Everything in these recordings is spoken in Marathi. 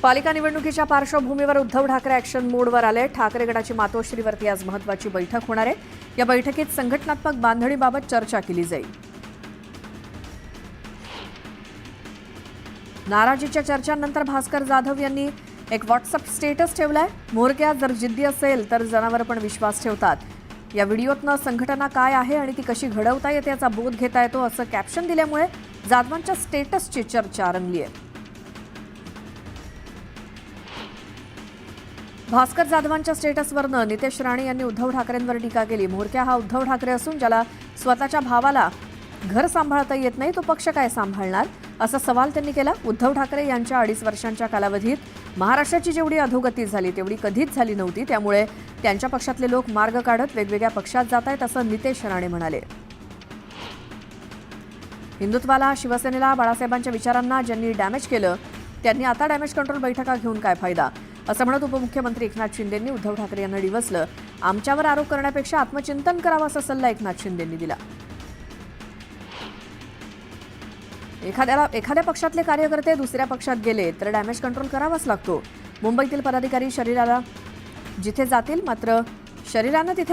पालिका निवडणुकीच्या पार्श्वभूमीवर उद्धव ठाकरे ॲक्शन मोडवर आले। ठाकरे गटाची मातोश्रीवरती आज महत्त्वाची बैठक होणार आहे। या बैठकीत संघटनात्मक बांधणीबाबत चर्चा केली जाईल। नाराजीच्या चर्चांनंतर भास्कर जाधव यांनी एक व्हॉट्सअप स्टेटस ठेवलाय। मोरक्या जर जिद्दी असेल तर जनावर पण विश्वास ठेवतात। या व्हिडिओतनं संघटना काय आहे आणि ती कशी घडवता येते याचा बोध घेता येतो असं कॅप्शन दिल्यामुळे जाधवांच्या स्टेटसची चर्चा रंगली आहे। भास्कर जाधवांच्या स्टेटसवरनं नितेश राणे यांनी उद्धव ठाकरेंवर टीका केली। मोरक्या हा उद्धव ठाकरे असून ज्याला स्वतःच्या भावाला घर सांभाळता येत नाही तो पक्ष काय सांभाळणार असा सवाल त्यांनी केला। उद्धव ठाकरे यांच्या 2.5 वर्षांच्या कालावधीत महाराष्ट्राची जेवढी अधोगती झाली तेवढी कधीच झाली नव्हती, त्यामुळे त्यांच्या पक्षातले लोक मार्ग काढत वेगवेगळ्या पक्षात जात आहेत असं नितेश राणे म्हणाले। हिंदुत्वाला, शिवसेनेला, बाळासाहेबांच्या विचारांना ज्यांनी डॅमेज केलं त्यांनी आता डॅमेज कंट्रोल बैठका घेऊन काय फायदा असं म्हणत उपमुख्यमंत्री एकनाथ शिंदेंनी उद्धव ठाकरे यांना डिवचलं। आमच्यावर आरोप करण्यापेक्षा आत्मचिंतन करावं असा सल्ला एकनाथ शिंदेंनी दिला। एखाद्या पक्षातले कार्यकर्ते दुसऱ्या पक्षात गेले तर डॅमेज कंट्रोल करावाच लागतो। मुंबईतील पदाधिकारी शरीरानं तिथे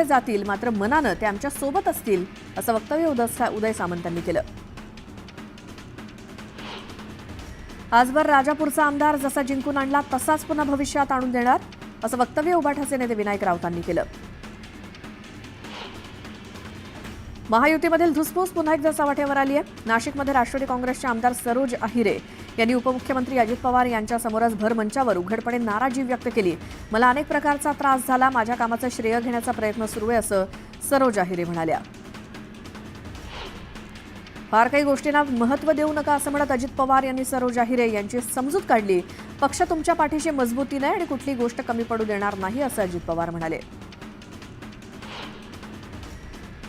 जातील मात्र मनानं ते आमच्या सोबत असतील असं वक्तव्य उदय सामंतांनी केलं। आजवर राजापूरचा आमदार जसा जिंकून आणला तसाच पुन्हा भविष्यात आणून देणार असं वक्तव्य उभाठाचे नेते विनायक राऊतांनी केलं। महायुतीमधील धुसफूस पुन्हा एकदा चव्हाट्यावर आली आहे। नाशिकमध्ये राष्ट्रवादी काँग्रेसचे आमदार सरोज आहिरे यांनी उपमुख्यमंत्री अजित पवार यांच्यासमोरच भर मंचावर उघडपणे नाराजी व्यक्त केली। मला अनेक प्रकारचा त्रास झाला, माझ्या कामाचं श्रेय घेण्याचा प्रयत्न सुरू आहे असं सरोज आहिरे म्हणाल्या। फार काही गोष्टींना महत्त्व देऊ नका असं म्हणत अजित पवार यांनी सरोज आहिरे यांची समजूत काढली। पक्ष तुमच्या पाठीशी मजबूतीने आणि कुठली गोष्ट कमी पडू देणार नाही असं अजित पवार म्हणाले।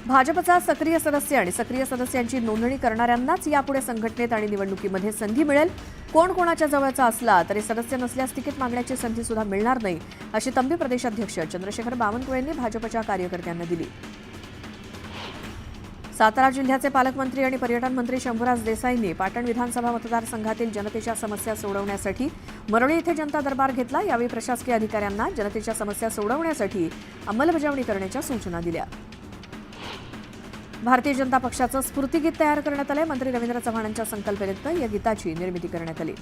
भाजपचा सक्रिय सदस्य आणि सक्रिय सदस्यांची नोंदणी करणाऱ्यांनाच यापुढे संघटनेत आणि निवडणुकीमध्ये संधी मिळेल। कोण कोणाच्या जवळचा असला तरी सदस्य नसल्यास तिकीट मागण्याची संधी सुद्धा मिळणार नाही अशी तंबी प्रदेशाध्यक्ष चंद्रशेखर बावनकुळे यांनी भाजपच्या कार्यकर्त्यांना दिली। सातारा जिल्ह्याचे पालकमंत्री आणि पर्यटन मंत्री शंभूराज देसाईंनी पाटण विधानसभा मतदारसंघातील जनतेच्या समस्या सोडवण्यासाठी मरोळी येथे जनता दरबार घेतला। यावेळी प्रशासकीय अधिकाऱ्यांना जनतेच्या समस्या सोडवण्यासाठी अंमलबजावणी करण्याच्या सूचना दिल्या। भारतीय जनता पक्षाचं स्फूर्तिगीत तयार करण्यात आले। मंत्री रवींद्र चव्हाणांच्या संकल्पनेतून या गीताची निर्मिती करण्यात आली।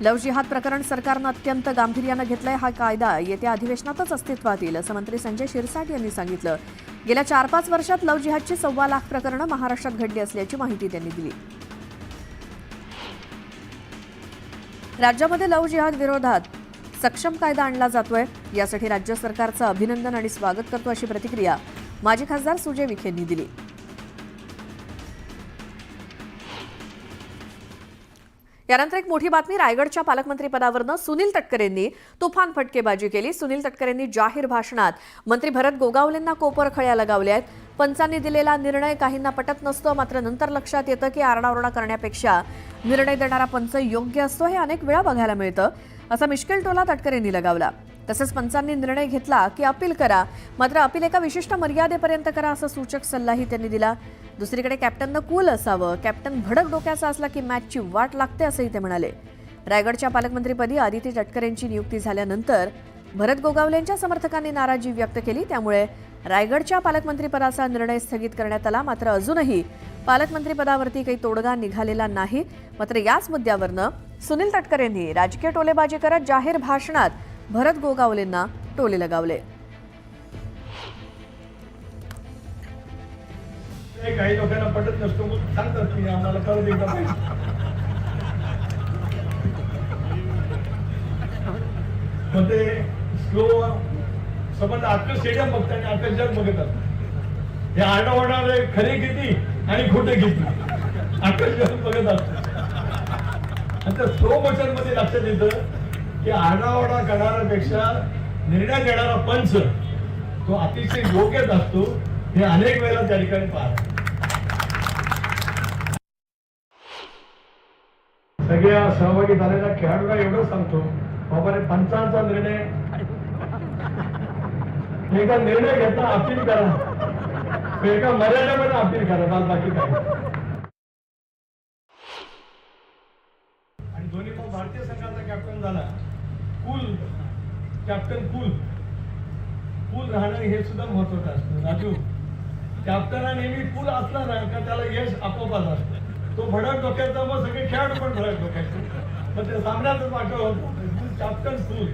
लव्ह जिहाद प्रकरण सरकारनं अत्यंत गांभीर्यानं घेतलंय। हा कायदा येत्या अधिवेशनातच अस्तित्वात येईल असं मंत्री संजय शिरसाट यांनी सांगितलं। गेल्या 4-5 वर्षात लव्ह जिहादची 1.25 लाख प्रकरणं महाराष्ट्रात घडली असल्याची माहिती त्यांनी दिली। राज्यामध्ये लव्ह जिहाद विरोधात सक्षम कायदा आणला जातोय, यासाठी राज्य सरकारचं अभिनंदन आणि स्वागत करतो अशी प्रतिक्रिया माजी खासदार सुजय विखेंनी दिली। यानंतर एक मोठी बातमी, रायगडच्या पालकमंत्री पदावरनं सुनील तटकरेंनी तुफान फटकेबाजी केली। सुनील तटकरेंनी जाहीर भाषणात मंत्री भरत गोगावलेंना कोपर खळ्या लगावल्या आहेत। पंचांनी दिलेला निर्णय काहींना पटत नसतो, मात्र नंतर लक्षात येतं की आरडाओरडा करण्यापेक्षा निर्णय देणारा पंच योग्य असतो हे अनेक वेळा बघायला मिळतं असा मिश्किल टोला तटकरेंनी लगावला। तसेच पंचांनी निर्णय घेतला की अपील करा, मात्र अपील एका विशिष्ट मर्यादेपर्यंत करा असा सूचक सल्लाही त्यांनी दिला। दुसरीकडे कॅप्टननं कूल असावं, कॅप्टन भडक डोक्याचा असला की मॅचची वाट लागते असंही ते म्हणाले। रायगडच्या पालकमंत्रीपदी आदिती तटकरेंची नियुक्ती झाल्यानंतर भरत गोगावलेंच्या समर्थकांनी नाराजी व्यक्त केली, त्यामुळे रायगडच्या पालकमंत्रीपदाचा निर्णय स्थगित करण्यात आला। मात्र अजूनही पालकमंत्रीपदावरती काही तोडगा निघालेला नाही। मात्र याच मुद्द्यावरनं सुनील तटकरेंनी राजकीय टोलेबाजी करत जाहीर भाषणात भरत गोगावलेंना टोले लगावले। काही लोकांना पटत नसतो, सांगतात की आम्हाला कळत एकदा पाहिजे। मग ते स्लो संबंध आपलं स्टेडियम बघतात आणि आपलं जग बघत असतात। हे आरडाओरडा खरे किती आणि खोटे किती आपलं जग बघत असतात। आता स्लो मोशन मध्ये लक्षात येतं की आरडाओरडा करणाऱ्यापेक्षा निर्णय देणारा पंच तो अतिशय योग्यच असतो हे अनेक वेळेला त्या ठिकाणी पाहतो। सगळ्या सहभागी झालेल्या खेळाडूंना एवढं सांगतो, बाबा रे पंचांचा निर्णय एका निर्णय घेता अपील करा, एका मर्यादेमध्ये अपील करा, बाकी काय। आणि दोन्ही भारतीय संघाचा कॅप्टन झाला, कूल कॅप्टन कूल राहणं हे सुद्धा महत्वाचं असतं. राजू, कॅप्टनला नेहमी कूल असला ना का त्याला यश आपोआपच असतं. तो भडक डोक्याचा, मग सगळे खेळाडू पण भडक डोक्याचे, मग ते सामन्यातच वाटत होतं. कॅप्टन कूल,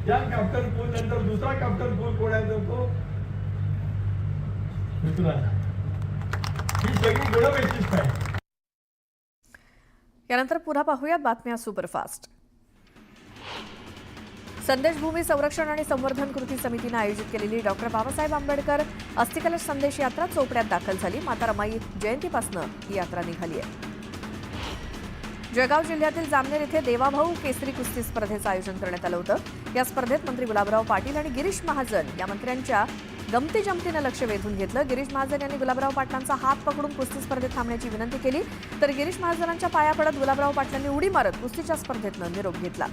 त्या कॅप्टन कूल नंतर दुसरा कॅप्टन कूल कोणाचा, तो ऋतुराज. ही सगळी गुण वैशिष्ट्य आहे. यानंतर पुन्हा पाहूयात बातम्या सुपरफास्ट. संदेश भूमी संरक्षण आणि संवर्धन कृती समितीने आयोजित केलेली डॉक्टर बाबासाहेब आंबेडकर अस्थिकलश संदेश यात्रा चोपड्यात दाखल झाली. माता रमाई जयंतीपासून ही यात्रा निघाली आहे. जळगाव जिल्ह्यातील जामनेर येथे देवाभाऊ केसरी कुस्ती स्पर्धेचं आयोजन करण्यात आलं होतं. या स्पर्धेत मंत्री गुलाबराव पाटील आणि गिरीश महाजन या मंत्र्यांच्या गमती जमतीनं लक्ष वेधून घेतलं. गिरीश महाजन यांनी गुलाबराव पाटलांचा हात पकडून कुस्ती स्पर्धेत थांबण्याची विनंती केली, तर गिरीश महाजनांच्या पाया पडत गुलाबराव पाटलांनी उडी मारत कुस्तीच्या स्पर्धेतनं निरोप घेतला.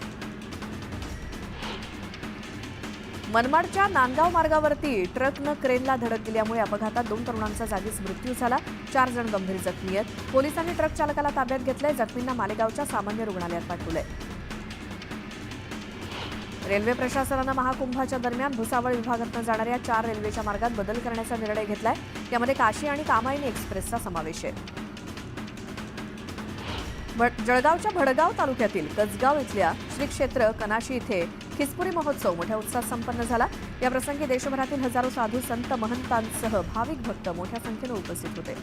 मनमाडच्या नांदगाव मार्गावरती ट्रकनं क्रेनला धडक दिल्यामुळे अपघातात 2 तरुणांचा जागीच मृत्यू झाला. 4 जण गंभीर जखमी आहेत. पोलिसांनी ट्रक चालकाला ताब्यात घेतलंय. जखमींना मालेगावच्या सामान्य रुग्णालयात पाठवलंय. रेल्वे प्रशासनानं महाकुंभाच्या दरम्यान भुसावळ विभागातून जाणाऱ्या 4 रेल्वेच्या मार्गात बदल करण्याचा निर्णय घेतलाय. यामध्ये काशी आणि कामायनी एक्सप्रेसचा समावेश आहे. जळगावच्या भडगाव तालुक्यातील कसगाव इथल्या श्री क्षेत्र कनाशी इथे खिसपुरी महोत्सव मोठ्या उत्साहात संपन्न झाला. या प्रसंगी देशभरातील हजारो साधू संत महंतांसह भाविक भक्त मोठ्या संख्येनं उपस्थित होते.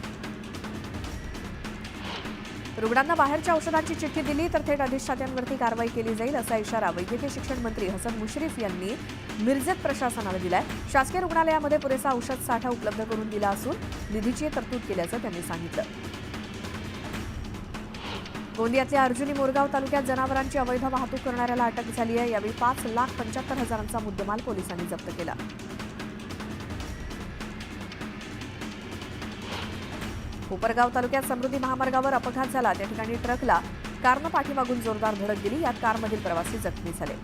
रुग्णांना बाहेरच्या औषधांची चिठ्ठी दिली तर थेट अधिष्ठात्यांवरती कारवाई केली जाईल, असा इशारा वैद्यकीय शिक्षण मंत्री हसन मुश्रीफ यांनी मिरजेत प्रशासनाला दिलाय. शासकीय रुग्णालयामध्ये पुरेसा औषध साठा उपलब्ध करून दिला असून निधीची तरतूद केल्याचं त्यांनी सांगितलं. गोंदियातल्या अर्जुनी मोरगाव तालुक्यात जनावरांची अवैध वाहतूक करणाऱ्याला अटक झाली आहे. यावेळी 5,75,000चा मुद्देमाल पोलिसांनी जप्त केला. कोपरगाव तालुक्यात समृद्धी महामार्गावर अपघात झाला. त्या ठिकाणी ट्रकला कारनं पाठीमागून जोरदार धडक दिली. यात कारमधील प्रवासी जखमी झाले.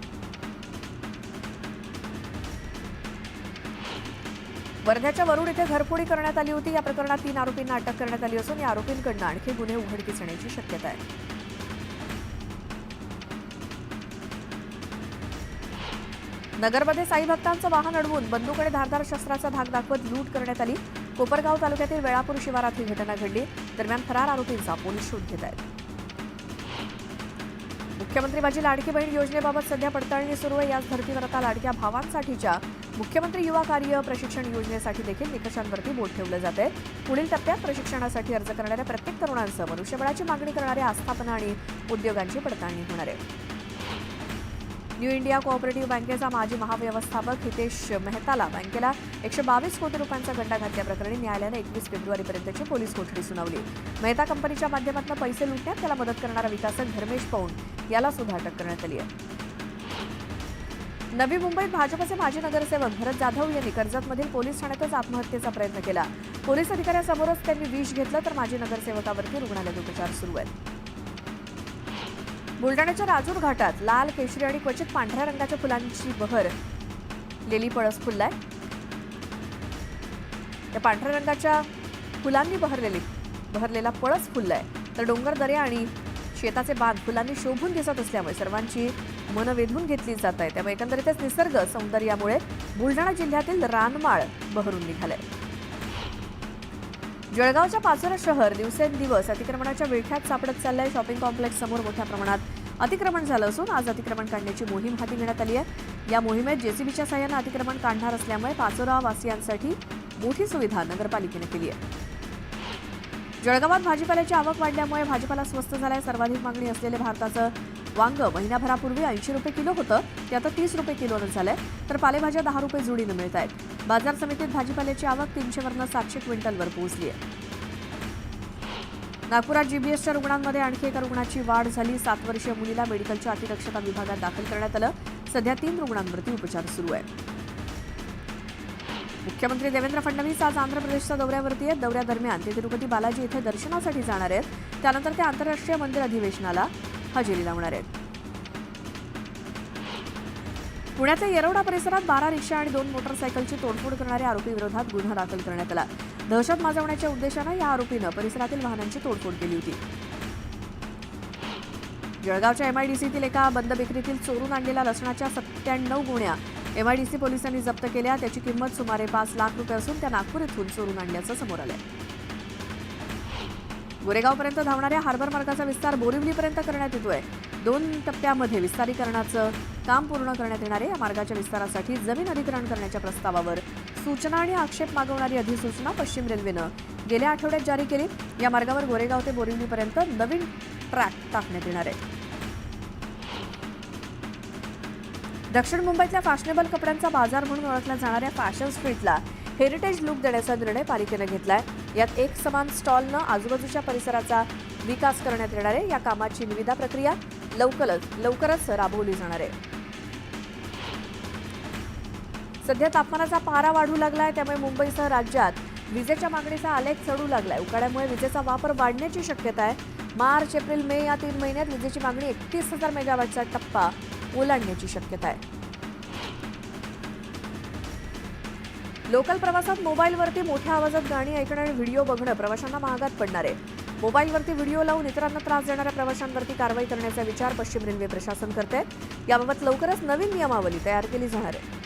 वर्ध्याच्या वरुड इथे घरफोडी करण्यात आली होती. या प्रकरणात 3 आरोपींना अटक करण्यात आली असून या आरोपींकडून आणखी गुन्हे उघडकीस येण्याची शक्यता आहे. नगरमध्ये साई भक्तांचं वाहन अडवून बंदूक आणि धारदार शस्त्राचा धाक दाखवत लूट करण्यात आली. कोपरगाव तालुक्यातील वेळापूर शिवारात ही घटना घडली. दरम्यान फरार आरोपींचा पोलीस शोध घेत आहेत. मुख्यमंत्री माझी लाडकी बहीण योजनेबाबत सध्या पडताळणी सुरू आहे. याच धर्तीवर आता लाडक्या भावांसाठीच्या मुख्यमंत्री युवा कार्य प्रशिक्षण योजनेसाठी देखील निकषांवरती बोट ठेवलं जात आहे. पुढील टप्प्यात प्रशिक्षणासाठी अर्ज करणाऱ्या प्रत्येक तरुणांसह मनुष्यबळाची मागणी करणाऱ्या आस्थापना आणि उद्योगांची पडताळणी होणार आहे. न्यू इंडिया कोऑपरेटिव्ह बँकेचा माजी महाव्यवस्थापक हितेश मेहताला बँकेला 122 कोटी रुपयांचा गंडा घातल्याप्रकरणी न्यायालयानं 21 फेब्रुवारीपर्यंतची पोलीस कोठडी सुनावली. मेहता कंपनीच्या माध्यमातून पैसे लुटण्यात त्याला मदत करणारा विकासक धर्मेश पौंड याला सुद्धा अटक करण्यात आली आहे. नवी मुंबईत भाजपचे माजी नगरसेवक भरत जाधव यांनी कर्जतमधील पोलीस ठाण्यातच आत्महत्येचा प्रयत्न केला. पोलीस अधिकाऱ्यासमोरच त्यांनी विष घेतलं, तर माजी नगरसेवकावरती रुग्णालयात उपचार सुरू आहेत. बुलढाण्याच्या राजूर घाटात लाल, केशरी आणि क्वचित पांढऱ्या रंगाच्या फुलांची बहरलेली पळस फुललाय. या पांढऱ्या रंगाच्या फुलांनी बहरलेला पळस फुललाय, तर डोंगर, दऱ्या आणि शेताचे बांध फुलांनी शोभून दिसत असल्यामुळे सर्वांची मनं वेधून घेतली जात आहे. त्यामुळे एकंदरीतच निसर्ग सौंदर्यामुळे बुलढाणा जिल्ह्यातील रानमाळ बहरून निघालंय. जळगावच्या पाचोरा शहर दिवसेंदिवस अतिक्रमणाच्या विळख्यात सापडत चाललंय. शॉपिंग कॉम्प्लेक्स समोर मोठ्या प्रमाणात अतिक्रमण झालं असून आज अतिक्रमण काढण्याची मोहीम हाती घेण्यात आली आहे. या मोहिमेत जेसीबीच्या सहाय्यानं अतिक्रमण काढणार असल्यामुळे पाचोरा वासियांसाठी मोठी सुविधा नगरपालिकेने केली आहे. जळगावात भाजीपाल्याची आवक वाढल्यामुळे भाजीपाला स्वस्त झालाय. सर्वाधिक मागणी असलेले भारताचं वांग महिनाभरापूर्वी 80 रुपये किलो होतं, ते आता 30 रुपये किलोनं झालंय, तर पालेभाज्या 10 रुपये जुडीनं मिळत आहेत. बाजार समितीत भाजीपाल्याची आवक 300 वरून 700 क्विंटलवर पोहोचली आहे. नागपुरात जीबीएसच्या रुग्णांमध्ये आणखी एका रुग्णाची वाढ झाली. 7 वर्षीय मुलीला मेडिकलच्या अतिदक्षता विभागात दाखल करण्यात आलं. सध्या 3 रुग्णांवरती उपचार सुरू आहे. मुख्यमंत्री देवेंद्र फडणवीस आज आंध्र प्रदेशच्या दौऱ्यावरती आहेत. दौऱ्यादरम्यान ते तिरुपती बालाजी इथे दर्शनासाठी जाणार आहेत. त्यानंतर ते आंतरराष्ट्रीय मंदिर अधिवेशनाला हजेरी लावणार आहेत. पुण्याच्या येरवडा परिसरात 12 रिक्षा आणि 2 मोटरसायकलची तोडफोड करणाऱ्या आरोपीविरोधात गुन्हा दाखल करण्यात आला. दहशत माजवण्याच्या उद्देशानं या आरोपीनं परिसरातील वाहनांची तोडफोड केली होती. जळगावच्या एमआयडीसीतील एका बंद बेकरीतील चोरून आणलेल्या लसणाच्या 97 गुण्या एमआयडीसी पोलिसांनी जप्त केल्या. त्याची किंमत सुमारे 5 लाख रुपये असून त्या नागपूर येथून चोरून आणल्याचं समोर आलंय. गोरेगावपर्यंत धावणाऱ्या हार्बर मार्गाचा विस्तार बोरिवलीपर्यंत करण्यात येतोय. 2 टप्प्यामध्ये विस्तारीकरणाचं काम पूर्ण करण्यात येणार आहे. या मार्गाच्या विस्तारासाठी जमीन अधिग्रहण करण्याच्या प्रस्तावावर सूचना आणि आक्षेप मागवणारी अधिसूचना पश्चिम रेल्वेनं गेल्या आठवड्यात जारी केली. या मार्गावर गोरेगाव ते बोरिवलीपर्यंत नवीन ट्रॅक टाकण्यात येणार आहे. दक्षिण मुंबईतल्या फॅशनेबल कपड्यांचा बाजार म्हणून ओळखल्या जाणाऱ्या फॅशन स्ट्रीटला हेरिटेज लुक देण्याचा निर्णय पालिकेनं घेतलाय. यात एक समान स्टॉलनं आजूबाजूच्या परिसराचा विकास करण्यात येणार आहे. या कामाची निविदा प्रक्रिया लवकरच राबवली जाणार आहे. सध्या तापमानाचा पारा वाढू लागलाय, त्यामुळे मुंबईसह राज्यात विजेच्या मागणीचा आलेख चढू लागलाय. उकाड्यामुळे विजेचा वापर वाढण्याची शक्यता आहे. मार्च, एप्रिल, मे या 3 महिन्यात विजेची मागणी 31,000 मेगावॅटचा टप्पा ओलांडण्याची शक्यता आहे. लोकल प्रवासात मोबाईलवरती मोठ्या आवाजात गाणी ऐकणं आणि व्हिडिओ बघणं प्रवाशांना महागात पडणार आहे. मोबाईलवरती व्हिडिओ लावून इतरांना त्रास देणाऱ्या प्रवाशांवरती कारवाई करण्याचा विचार पश्चिम रेल्वे प्रशासन करते. याबाबत लवकरच नवीन नियमावली तयार केली जाणार आहे.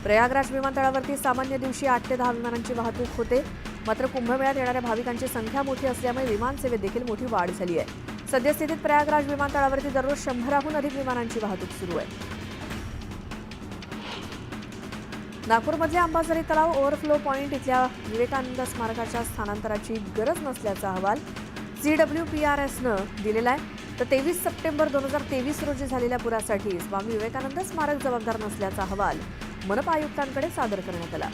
प्रयागराज विमानतळावरती सामान्य दिवशी 8 ते 10 विमानांची वाहतूक होते. मात्र कुंभमेळ्यात येणाऱ्या भाविकांची संख्या मोठी असल्यामुळे विमानसेवेत देखील मोठी वाढ झाली आहे. सद्यस्थितीत प्रयागराज विमानतळावरती दररोज 100हून अधिक विमानांची वाहतूक सुरू आहे. नागपूरमधल्या अंबाझरी तलाव ओव्हरफ्लो पॉईंट इथल्या विवेकानंद स्मारकाच्या स्थानांतराची गरज नसल्याचा अहवाल CWPRSनं दिलेला आहे. तर 23 सप्टेंबर 2023 रोजी झालेल्या पुरासाठी स्वामी विवेकानंद स्मारक जबाबदार नसल्याचा अहवाल मनपा आयुक्तांकडे सादर करण्यात आला.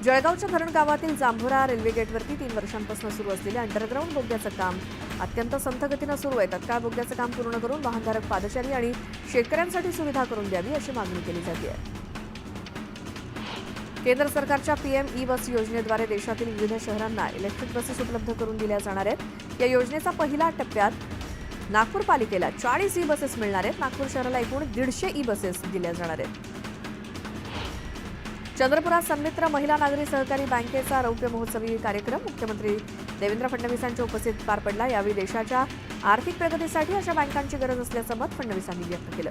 जळगावच्या धरण गावातील जांभोरा रेल्वे गेटवरती 3 वर्षांपासून सुरू असलेल्या अंडरग्राऊंड बोगद्याचं काम अत्यंत संथ गतीनं सुरू आहे. तत्काळ बोगद्याचं काम पूर्ण करून वाहनधारक, पादचारी आणि शेतकऱ्यांसाठी सुविधा करून द्यावी अशी मागणी केली जाते आहे. केंद्र सरकारच्या PM ई-बस योजनेद्वारे देशातील विविध शहरांना इलेक्ट्रिक बसेस उपलब्ध करून दिल्या जाणार आहेत. या योजनेचा पहिल्या टप्प्यात नागपूर पालिकेला 40 ई-बसेस मिळणार आहेत. नागपूर शहराला एकूण 150 ई-बसेस दिल्या जाणार आहेत. चंद्रपुरात सन्मित्र महिला नागरी सहकारी बँकेचा रौप्य महोत्सवी कार्यक्रम मुख्यमंत्री देवेंद्र फडणवीसांच्या उपस्थितीत पार पडला. यावेळी देशाच्या आर्थिक प्रगतीसाठी अशा बँकांची गरज असल्याचं मत फडणवीसांनी व्यक्त केलं.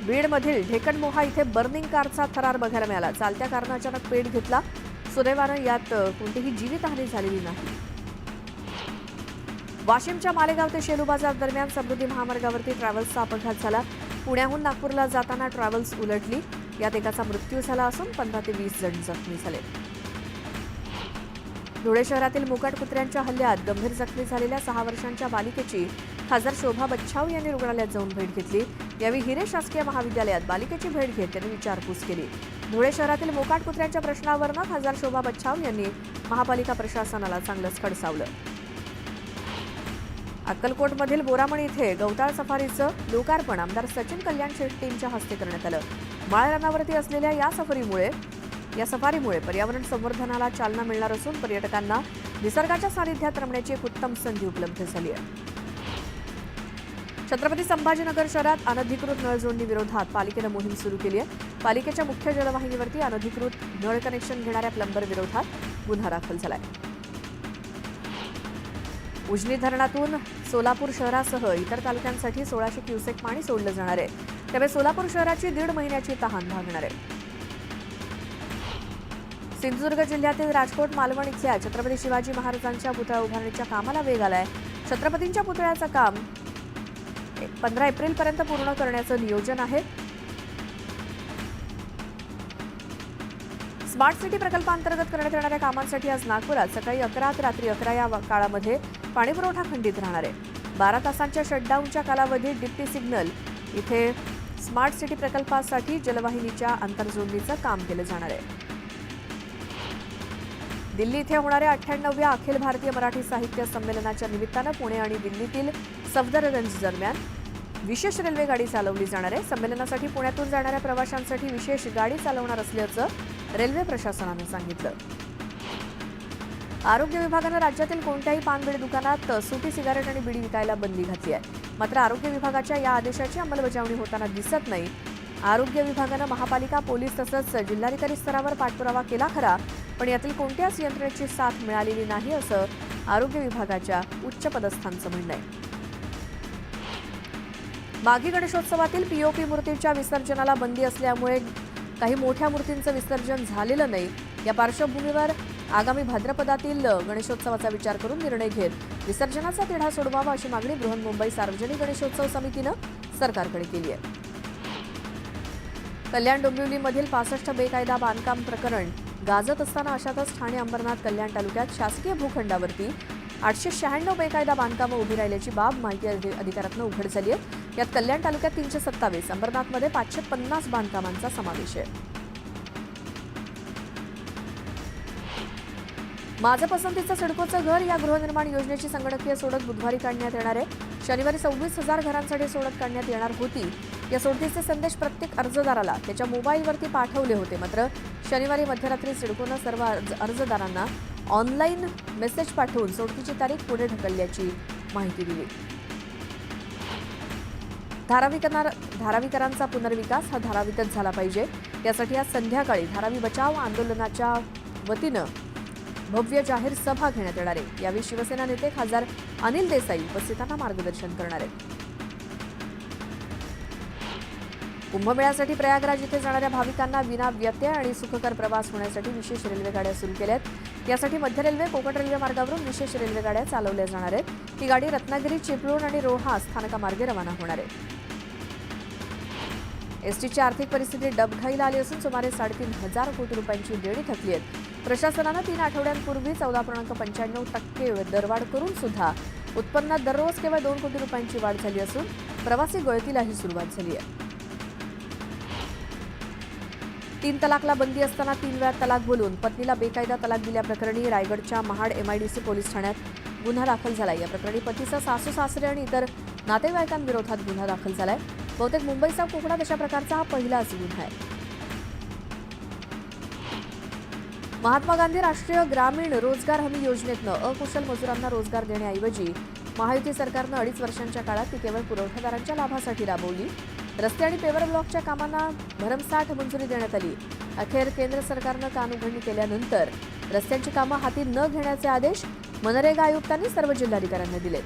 बीडमधील ढेकणमोहा इथे बर्निंग कारचा थरार बघायला मिळाला. चालत्या कारनं अचानक पेट घेतला. सुदैवानं यात कोणतीही जीवितहानी झालेली नाही. वाशिमच्या मालेगाव ते शेलू बाजार दरम्यान समृद्धी महामार्गावरती ट्रॅव्हल्सचा अपघात झाला. पुण्याहून नागपूरला जाताना ट्रॅव्हल्स उलटली. यात एकाचा मृत्यू झाला असून 15 ते 20 जण जखमी झाले. धुळे शहरातील मुकाट कुत्र्यांच्या हल्ल्यात गंभीर जखमी झालेल्या 6 वर्षांच्या बालिकेची खासदार शोभा बच्छाव यांनी रुग्णालयात जाऊन भेट घेतली. यावेळी हिरे शासकीय महाविद्यालयात बालिकेची भेट घेत त्यांनी विचारपूस केली. धुळे शहरातील मोकाट कुत्र्यांच्या प्रश्नावरनं खासदार शोभा बच्छाव यांनी महापालिका प्रशासनाला चांगलंच खडसावलं. अक्कलकोटमधील बोरामणी इथे गवताळ सफारीचं लोकार्पण आमदार सचिन कल्याण शेट्टींच्या हस्ते करण्यात आलं. माळरानावरती असलेल्या या सफारीमुळे पर्यावरण संवर्धनाला चालना मिळणार असून पर्यटकांना निसर्गाच्या सानिध्यात रमण्याची एक उत्तम संधी उपलब्ध झाली आहे. छत्रपती संभाजीनगर शहरात अनधिकृत नळ जोडणी विरोधात पालिकेनं मोहीम सुरू केली आहे. पालिकेच्या मुख्य जलवाहिनीवरती अनधिकृत नळ कनेक्शन घेणाऱ्या प्लंबर विरोधात गुन्हा दाखल झाला आहे. उजनी धरणातून सोलापूर शहरासह इतर तालुक्यांसाठी 1600 क्युसेक पाणी सोडलं जाणार आहे. त्यामुळे सोलापूर शहराची 1.5 महिन्याची तहान भागणार आहे. सिंधुदुर्ग जिल्ह्यातील राजकोट मालवण इथल्या छत्रपती शिवाजी महाराजांच्या पुतळा उभारणीच्या कामाला वेग आलाय. छत्रपतींच्या पुतळ्याचं काम 15 एप्रिलपर्यंत पूर्ण करण्याचं नियोजन आहे. स्मार्ट सिटी प्रकल्पांतर्गत करण्यात येणाऱ्या कामांसाठी आज नागपुरात सकाळी 11 ते रात्री 11 या काळामध्ये पाणीपुरवठा खंडित राहणार आहे. 12 तासांच्या शटडाऊनच्या कालावधीत डिप्टी सिग्नल इथे स्मार्ट सिटी प्रकल्पासाठी जलवाहिनीच्या आंतरजोडणीचं काम केलं जाणार आहे. दिल्ली इथे होणाऱ्या 98व्या अखिल भारतीय मराठी साहित्य संमेलनाच्या निमित्तानं पुणे आणि दिल्लीतील सफदरगंज दरम्यान विशेष रेल्वे गाडी चालवली जाणार आहे. संमेलनासाठी पुण्यातून जाणाऱ्या प्रवाशांसाठी विशेष गाडी चालवणार असल्याचं रेल्वे प्रशासनानं सांगितलं. आरोग्य विभागानं राज्यातील कोणत्याही पान-बीडी दुकानात सुटी सिगारेट आणि बीडी विकायला बंदी घातली आहे. मात्र आरोग्य विभागाच्या या आदेशाची अंमलबजावणी होताना दिसत नाही. आरोग्य विभागानं महापालिका, पोलीस तसंच जिल्हाधिकारी स्तरावर पाठपुरावा केला खरा, पण यातील कोणत्याच यंत्रणेची साथ मिळालेली नाही असं आरोग्य विभागाच्या उच्च पदस्थांचं म्हणणं आहे. माघी गणेशोत्सवातील पीओपी मूर्तीच्या विसर्जनाला बंदी असल्यामुळे काही मोठ्या मूर्तींचं विसर्जन झालेलं नाही. या पार्श्वभूमीवर आगामी भाद्रपदातील गणेशोत्सवाचा विचार करून निर्णय घेत विसर्जनाचा तिढा सोडवावा अशी मागणी बृहन्मुंबई सार्वजनिक गणेशोत्सव समितीनं सरकारकडे केली आहे. कल्याण डोंबिवलीमधील 65 बेकायदा बांधकाम प्रकरण गाजत असताना अशातच ठाणे अंबरनाथ कल्याण तालुक्यात शासकीय भूखंडावरती 896 बेकायदा बांधकामं उभी राहिल्याची बाब माहिती अधिकारातनं उघड झाली आहे. यात कल्याण तालुक्यात 327, अंबरनाथमध्ये 550 बांधकामांचा समावेश आहे. माझं पसंतीचं सिडकोचं घर या गृहनिर्माण योजनेची संगणकीय सोडत बुधवारी काढण्यात येणार आहे. शनिवारी 26,000 घरांसाठी सोडत काढण्यात येणार होती. या सोडतीचे संदेश प्रत्येक अर्जदाराला त्याच्या मोबाईलवरती पाठवले होते. मात्र शनिवारी मध्यरात्री सिडकोनं सर्व अर्जदारांना ऑनलाईन मेसेज पाठवून सोडतीची तारीख पुढे ढकलल्याची माहिती दिली. धारावीकरांचा पुनर्विकास हा धारावीतच झाला पाहिजे. यासाठी आज संध्याकाळी धारावी बचाव आंदोलनाच्या वतीनं भव्य जाहीर सभा घेण्यात येणार आहे. यावेळी शिवसेना नेते खासदार अनिल देसाई उपस्थितांना मार्गदर्शन करणार आहेत. कुंभमेळ्यासाठी प्रयागराज इथे जाणाऱ्या भाविकांना विना व्यत्यय आणि सुखकर प्रवास होण्यासाठी विशेष रेल्वे गाड्या सुरू केल्या आहेत. यासाठी मध्य रेल्वे कोकण रेल्वे मार्गावरून विशेष रेल्वे गाड्या चालवल्या जाणार आहेत. ही गाडी रत्नागिरी, चिपळूण आणि रोहा स्थानकामार्गे रवाना होणार आहे. एसटीची आर्थिक परिस्थिती डबघाईला आली असून सुमारे 3,500 कोटी रुपयांची देणी थकली आहेत. प्रशासनानं 3 आठवड्यांपूर्वी 14.95% दरवाढ करून सुद्धा उत्पन्नात दररोज केवळ 2 कोटी रुपयांची वाढ झाली असून प्रवासी गळतीलाही सुरुवात झाली आहे. 3 तलाकला बंदी असताना 3 वेळा तलाक बोलून पत्नीला बेकायदा तलाक दिल्याप्रकरणी रायगडच्या महाड MIDC पोलीस ठाण्यात गुन्हा दाखल झाला. या प्रकरणी पतीचा सासू सासरे आणि इतर नातेवाईकांविरोधात गुन्हा दाखल झालाय. बहुतेक मुंबईचा कोकणात अशा प्रकारचा हा पहिलाच गुन्हा आहे. महात्मा गांधी राष्ट्रीय ग्रामीण रोजगार हमी योजनेतनं अकुशल मजुरांना रोजगार देण्याऐवजी महायुती सरकारनं 2.5 वर्षांच्या काळात ती केवळ पुरवठादारांच्या लाभासाठी राबवली. रस्ते आणि पेवर ब्लॉकच्या कामांना भरमसाठ मंजुरी देण्यात आली. अखेर केंद्र सरकारनं कानउघडणी केल्यानंतर रस्त्यांची कामं हाती न घेण्याचे आदेश मनरेगा आयुक्तांनी सर्व जिल्हाधिकाऱ्यांना दिलेत.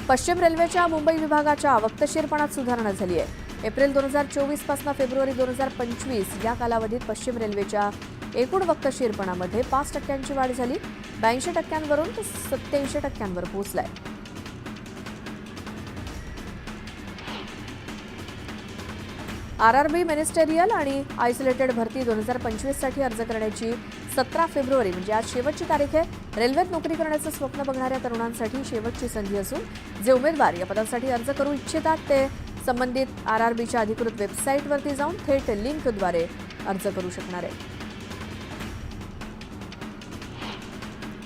पश्चिम रेल्वेच्या मुंबई विभागाच्या वक्तशीरपणात सुधारणा झाली आहे. एप्रिल 2024 पासून फेब्रुवारी 2025 या कालावधीत पश्चिम रेल्वेच्या एकूण वक्तशीरपणामध्ये 5% वाढ झाली. 82% ते 87% पोहोचलाय. RRB मिनिस्टेरियल आणि आयसोलेटेड भरती 2025 साठी अर्ज करण्याची 17 फेब्रुवारी म्हणजे आज शेवटची तारीख आहे. रेल्वेत नोकरी करण्याचं स्वप्न बघणाऱ्या तरुणांसाठी शेवटची संधी असून जे उमेदवार या पदासाठी अर्ज करू इच्छितात ते संबंधित RRBच्या अधिकृत वेबसाईटवरती जाऊन थेट लिंकद्वारे अर्ज करू शकणार आहे.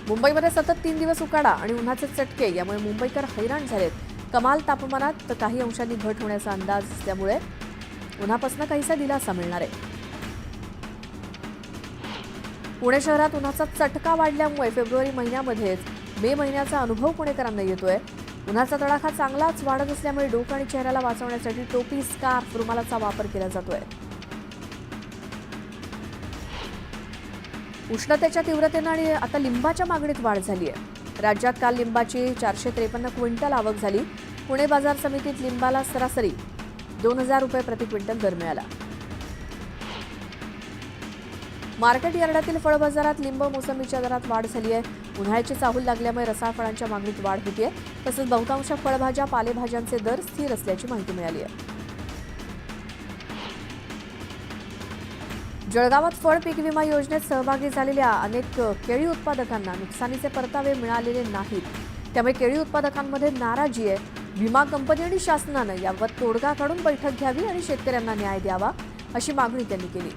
मुंबईमध्ये सतत 3 दिवस उकाडा आणि उन्हाचे चटके यामुळे मुंबईकर हैराण झालेत. कमाल तापमानात काही अंशांनी घट होण्याचा अंदाज असल्यामुळे उन्हापासून काहीसा दिलासा मिळणार आहे. पुणे शहरात उन्हाचा चटका वाढल्यामुळे फेब्रुवारी महिन्यामध्येच मे महिन्याचा अनुभव पुणेकरांना येतोय. उन्हाचा तडाखा चांगलाच वाढत असल्यामुळे डोकं आणि चेहऱ्याला वाचवण्यासाठी टोपी, स्कार्फ, रुमालाचा वापर केला जातोय. उष्णतेच्या तीव्रतेनं आणि आता लिंबाच्या मागणीत वाढ झाली आहे. राज्यात काल लिंबाची 453 क्विंटल आवक झाली. पुणे बाजार समितीत लिंबाला सरासरी 2,000 रुपये प्रति क्विंटल दर मिळाला. मार्केट यार्डातील फळ बाजारात लिंब, मोसंबीच्या दरात वाढ झाली आहे. उन्हाळ्याची चाहूल लागल्यामुळे रसाळ फळांच्या मागणीत वाढ होतीये. तसंच बहुतांश फळभाज्या, पालेभाज्यांचे दर स्थिर असल्याची माहिती मिळाली आहे. जळगावात फळ पीक विमा योजनेत सहभागी झालेल्या अनेक केळी उत्पादकांना नुकसानीचे परतावे मिळालेले नाहीत. त्यामुळे केळी उत्पादकांमध्ये नाराजी आहे. विमा कंपनी आणि शासनानं यावर तोडगा काढून बैठक घ्यावी आणि शेतकऱ्यांना न्याय द्यावा अशी मागणी त्यांनी केली.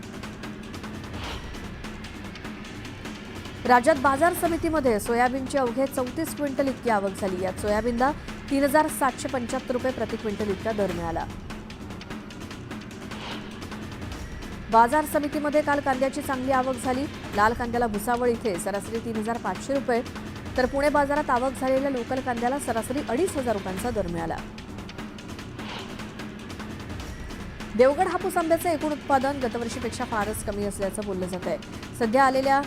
राज्यात बाजार समितीमध्ये सोयाबीनची अवघे 34 क्विंटल इतकी आवक झाली. यात सोयाबीनला 3,775 रुपये प्रति क्विंटल इतका दर मिळाला. बाजार समितीमध्ये काल कांद्याची चांगली आवक झाली. लाल कांद्याला भुसावळ इथे सरासरी 3,500 रुपये तर पुणे बाजारात आवक झालेल्या लोकल कांद्याला सरासरी 2,500 रुपयांचा दर मिळाला. देवगड हापूस आंब्याचं एकूण उत्पादन गतवर्षीपेक्षा फारच कमी असल्याचं बोललं जात आहे. सध्या आलेल्या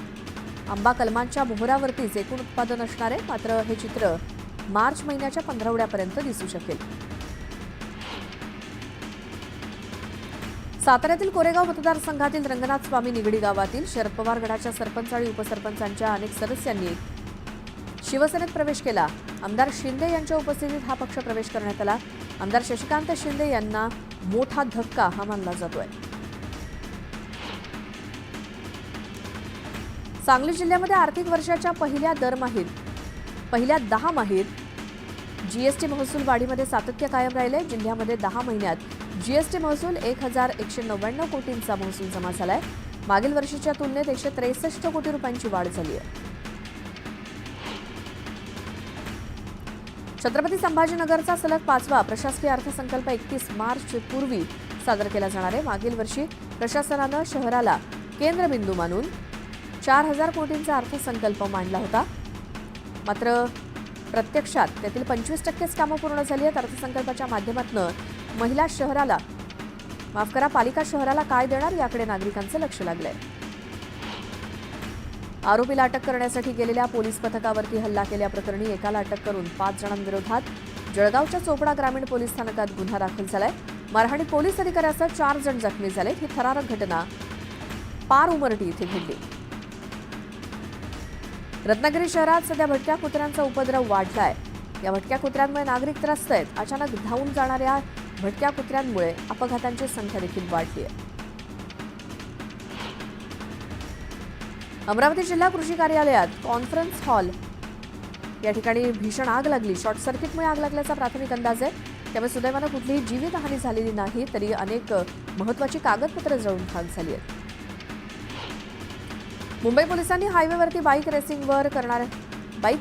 आंबा कलमांच्या मोहरावरतीच एकूण उत्पादन असणार आहे. मात्र हे चित्र मार्च महिन्याच्या पंधरवड्यापर्यंत दिसू शकेल. साताऱ्यातील कोरेगाव मतदारसंघातील रंगनाथ स्वामी निगडी गावातील शरद पवार गटाच्या सरपंच आणि उपसरपंचांच्या अनेक सदस्यांनी शिवसेनेत प्रवेश केला. आमदार शिंदे यांच्या उपस्थितीत हा पक्ष प्रवेश करण्यात आला. आमदार शशिकांत शिंदे यांना मोठा धक्का हा मानला जातोय. सांगली जिल्ह्यामध्ये आर्थिक वर्षाच्या पहिल्या 10 माहीत जीएसटी महसूल वाढीमध्ये सातत्य कायम राहिले. जिल्ह्यामध्ये 10 महिन्यात जीएसटी महसूल 1199 कोटींचा महसूल जमा झालाय. मागील वर्षीच्या तुलनेत 163 कोटी रुपयांची वाढ झाली आहे. छत्रपती संभाजीनगरचा सलग 5वा प्रशासकीय अर्थसंकल्प 31 मार्च पूर्वी सादर केला जाणार आहे. मागील वर्षी प्रशासनानं शहराला केंद्रबिंदू मानून 4000 कोटींचा अर्थसंकल्प मांडला होता. मात्र प्रत्यक्षात त्यातील 25%च कामं पूर्ण झाली आहेत. अर्थसंकल्पाच्या माध्यमातून पालिका शहराला काय देणार याकडे नागरिकांचं लक्ष लागलंय. आरोपीला अटक करण्यासाठी गेलेल्या पोलीस पथकावरती हल्ला केल्याप्रकरणी एकाला अटक करून 5 जणांविरोधात जळगावच्या चोपडा ग्रामीण पोलीस स्थानकात गुन्हा दाखल झालाय. मारहाणीत पोलीस अधिकाऱ्यासह 4 जण जखमी झाले. ही थरारक घटना पार उमरटी इथे घडली. रत्नागिरी शहरात सध्या भटक्या कुत्र्यांचा उपद्रव वाढलाय. या भटक्या कुत्र्यांमुळे नागरिक त्रस्त आहेत. अचानक धावून जाणाऱ्या भटक्या कुत्र्यांमुळे अपघातांची संख्या देखील वाढली आहे. अमरावती जिल्हा कृषी कार्यालयात कॉन्फरन्स हॉल या ठिकाणी भीषण आग लागली. शॉर्ट सर्किटमुळे आग लागल्याचा प्राथमिक अंदाज आहे. त्यामुळे सुदैवानं कुठलीही जीवितहानी झालेली नाही, तरी अनेक महत्त्वाची कागदपत्रे जळून खाक झाली आहेत. मुंबई पोलिसांनी हायवेवरती बाईक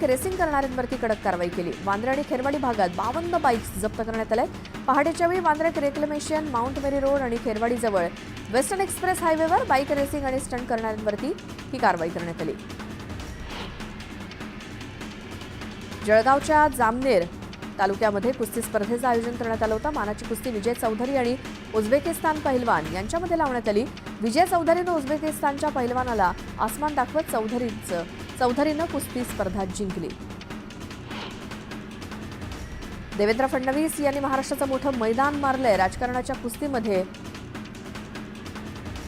रेसिंग करणाऱ्यांवरती कडक कारवाई केली. वांद्रे आणि खेरवाडी भागात 52 बाईक्स जप्त करण्यात आल्या. पहाटेच्या वेळी वांद्र्यात रेक्लेमेशन, माउंट मेरी रोड आणि खेरवाडीजवळ वेस्टर्न एक्सप्रेस हायवेवर बाईक रेसिंग आणि स्टंट करणाऱ्यांवरती ही कारवाई करण्यात आली. जळगावच्या जामनेर तालुक्यामध्ये कुस्ती स्पर्धेचं आयोजन करण्यात आलं होतं. मानाची कुस्ती विजय चौधरी आणि उझबेकिस्तान पहिलवान यांच्यामध्ये लावण्यात आली. विजय चौधरीनं उझबेकिस्तानच्या पहिलवानाला आसमान दाखवत चौधरीनं कुस्ती स्पर्धा जिंकली. देवेंद्र फडणवीस यांनी महाराष्ट्राचं मोठं मैदान मारलंय. राजकारणाच्या कुस्तीमध्ये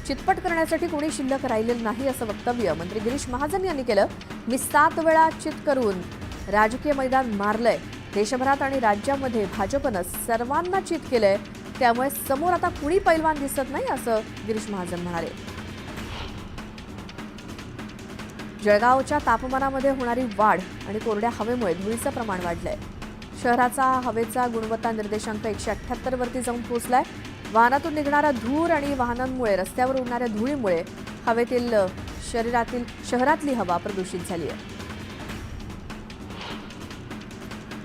चितपट करण्यासाठी कोणी शिल्लक राहिलेलं नाही असं वक्तव्य मंत्री गिरीश महाजन यांनी केलं. मी 7 वेळा चित करून राजकीय मैदान मारलंय. देशभरात आणि राज्यामध्ये भाजपनं सर्वांना चित केलंय. त्यामुळे समोर आता कुणी पैलवान दिसत नाही असं गिरीश महाजन म्हणाले. जळगावच्या तापमानामध्ये होणारी वाढ आणि कोरड्या हवेमुळे धुळीचं प्रमाण वाढलंय. शहराचा हवेचा गुणवत्ता निर्देशांक 178 वरती जाऊन पोहोचलाय. वाहनातून निघणारा धूर आणि वाहनांमुळे रस्त्यावर उडणाऱ्या धुळीमुळे हवेतील शहरातली हवा प्रदूषित झाली आहे.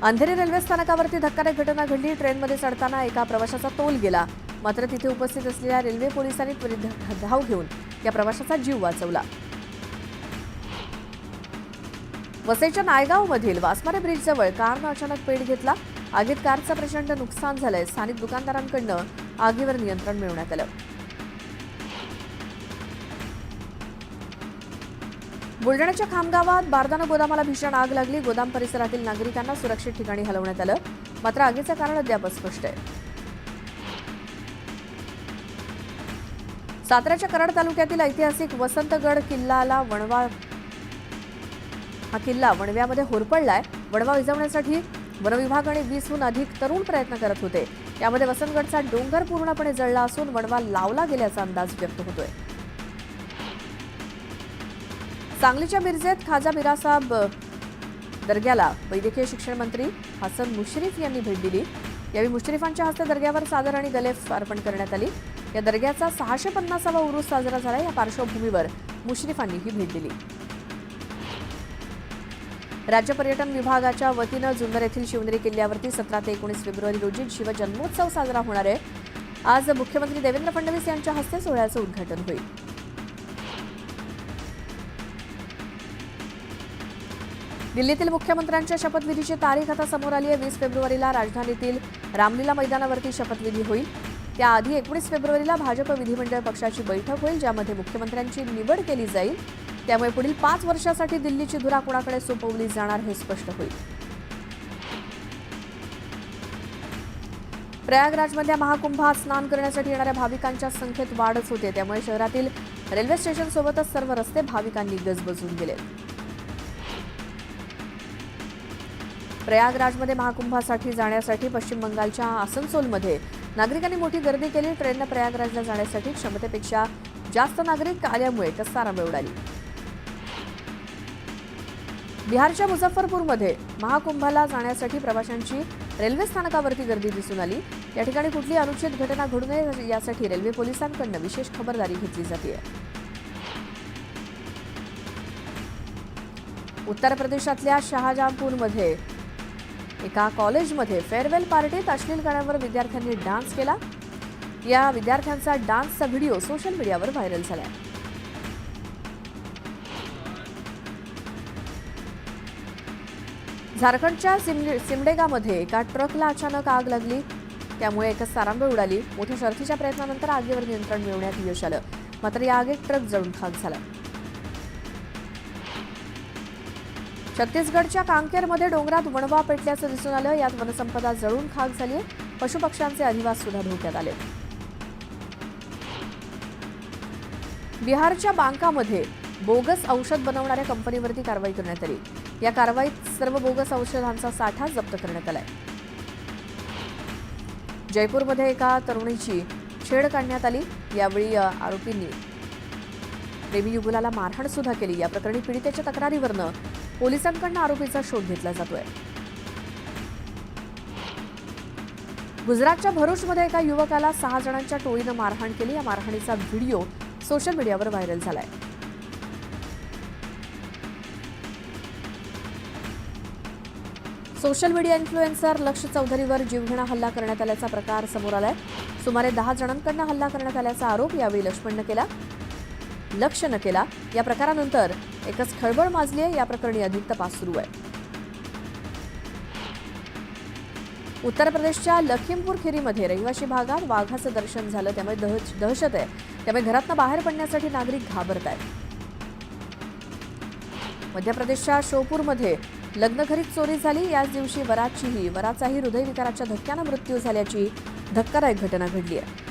अंधेरी रेल्वे स्थानकावरती धक्कादायक घटना घडली. ट्रेनमध्ये चढताना एका प्रवाशाचा तोल गेला. मात्र तिथे उपस्थित असलेल्या रेल्वे पोलिसांनी त्वरित धाव घेऊन या प्रवाशाचा जीव वाचवला. वसईच्या नायगावमधील वासमारे ब्रिजजवळ कारनं अचानक पेट घेतला. आगीत कारचं प्रचंड नुकसान झालंय. स्थानिक दुकानदारांकडून आगीवर नियंत्रण मिळवण्यात आलं. बुलढाण्याच्या खामगावात बारदाना गोदामाला भीषण आग लागली. गोदाम परिसरातील नागरिकांना सुरक्षित ठिकाणी हलवण्यात आलं. मात्र आगीचं कारण अद्याप अस्पष्ट आहे. साताऱ्याच्या कराड तालुक्यातील ऐतिहासिक वसंतगड किल्ल्याला किल्ला वणव्यामध्ये होरपळलाय. वणवा विझवण्यासाठी वनविभाग आणि 20हून अधिक तरुण प्रयत्न करत होते. यामध्ये वसंतगडचा डोंगर पूर्णपणे जळला असून वणवा लावला गेल्याचा अंदाज व्यक्त होतोय. सांगलीच्या मिरजेत खाजा मिरासाब दर्ग्याला वैद्यकीय शिक्षण मंत्री हसन मुश्रीफ यांनी भेट दिली. यावेळी मुश्रीफांच्या हस्ते दर्ग्यावर चादर आणि गलेफ अर्पण करण्यात आली. या दर्ग्याचा 650वा उरूस साजरा झाला. या पार्श्वभूमीवर मुश्रीफांनी ही भेट दिली. राज्य पर्यटन विभागाच्या वतीनं जुन्नर येथील शिवनेरी किल्ल्यावरती 17 ते 19 फेब्रुवारी रोजी शिवजन्मोत्सव साजरा होणार आहे. आज मुख्यमंत्री देवेंद्र फडणवीस यांच्या हस्ते सोहळ्याचं उद्घाटन होईल. दिल्लीतील मुख्यमंत्र्यांच्या शपथविधीची तारीख आता समोर आली आहे. 20 फेब्रुवारीला राजधानीतील रामलीला मैदानावरती शपथविधी होईल. त्याआधी 19 फेब्रुवारीला भाजप विधिमंडळ पक्षाची बैठक होईल, ज्यामध्ये मुख्यमंत्र्यांची निवड केली जाईल. त्यामुळे पुढील 5 वर्षासाठी दिल्लीची धुरा कोणाकडे सोपवली जाणार हे स्पष्ट होईल. प्रयागराजमधल्या महाकुंभात स्नान करण्यासाठी येणाऱ्या भाविकांच्या संख्येत वाढच होते. त्यामुळे शहरातील रेल्वे स्टेशनसोबतच सर्व रस्ते भाविकांनी गजबजून गेले. प्रयागराजमध्ये महाकुंभासाठी जाण्यासाठी पश्चिम बंगालच्या आसनसोलमध्ये नागरिकांनी मोठी गर्दी केली. ट्रेननं प्रयागराजला जाण्यासाठी क्षमतेपेक्षा जास्त नागरिक आल्यामुळे कसारांबळ उडाली. बिहारच्या मुझफ्फरपूरमध्ये महाकुंभाला जाण्यासाठी प्रवाशांची रेल्वे स्थानकावरती गर्दी दिसून आली. या ठिकाणी कुठली अनुचित घटना घडू नये यासाठी रेल्वे पोलिसांकडून विशेष खबरदारी घेतली जाते. उत्तर प्रदेशातल्या शहाजहानपूरमध्ये एका कॉलेजमध्ये फेअरवेल पार्टीत अश्लील गाण्यावर विद्यार्थ्यांनी डान्स केला. या विद्यार्थ्यांचा डान्सचा व्हिडिओ सोशल मीडियावर व्हायरल झाला. झारखंडच्या सिमडेगामध्ये एका ट्रकला अचानक आग लागली. त्यामुळे एकच तारांबळ उडाली. मोठ्या शर्थीच्या प्रयत्नानंतर आगीवर नियंत्रण मिळवण्यात यश आलं, मात्र या आगीत ट्रक जळून खाक झाला. छत्तीसगडच्या कांकेरमध्ये डोंगरात वणवा पेटल्याचं दिसून आलं. यात वनसंपदा जळून खाक झाली. पशुपक्ष्यांचे अधिवास सुद्धा धोक्यात आले. बिहारच्या बांकामध्ये बोगस औषध बनवणाऱ्या कंपनीवरती कारवाई करण्यात आली. या कारवाईत सर्व बोगस औषधांचा साठा जप्त करण्यात आलाय. जयपूरमध्ये एका तरुणीची छेड काढण्यात आली. यावेळी आरोपींनी प्रेमी युगुलाला मारहाण सुद्धा केली. या प्रकरणी पीडितेच्या तक्रारीवरनं पोलिसांकडून आरोपीचा शोध घेतला जातोय. गुजरातच्या भरूचमध्ये एका युवकाला 6 जणांच्या टोळीनं मारहाण केली. या मारहाणीचा व्हिडिओ सोशल मीडियावर व्हायरल झालाय. सोशल मीडिया इन्फ्लुएन्सर लक्ष्य चौधरीवर जीवघेणा हल्ला करण्यात आल्याचा प्रकार समोर आलाय. सुमारे 10 जणांकडून हल्ला करण्यात आल्याचा आरोप यावेळी लक्ष्यनं केला. या प्रकारानंतर एकच खळबळ माजली आहे. या प्रकरणी अधिक तपास सुरू आहे. उत्तर प्रदेशच्या लखीमपूर खिरीमध्ये रहिवासी भागात वाघाचं दर्शन झालं. त्यामुळे दहशत आहे. त्यामुळे घरातनं बाहेर पडण्यासाठी नागरिक घाबरत आहेत. मध्य प्रदेशच्या शोपूरमध्ये लग्नघरीत चोरी झाली. याच दिवशी वराचाही हृदयविकाराच्या धक्क्यानं मृत्यू झाल्याची धक्कादायक घटना घडली आहे.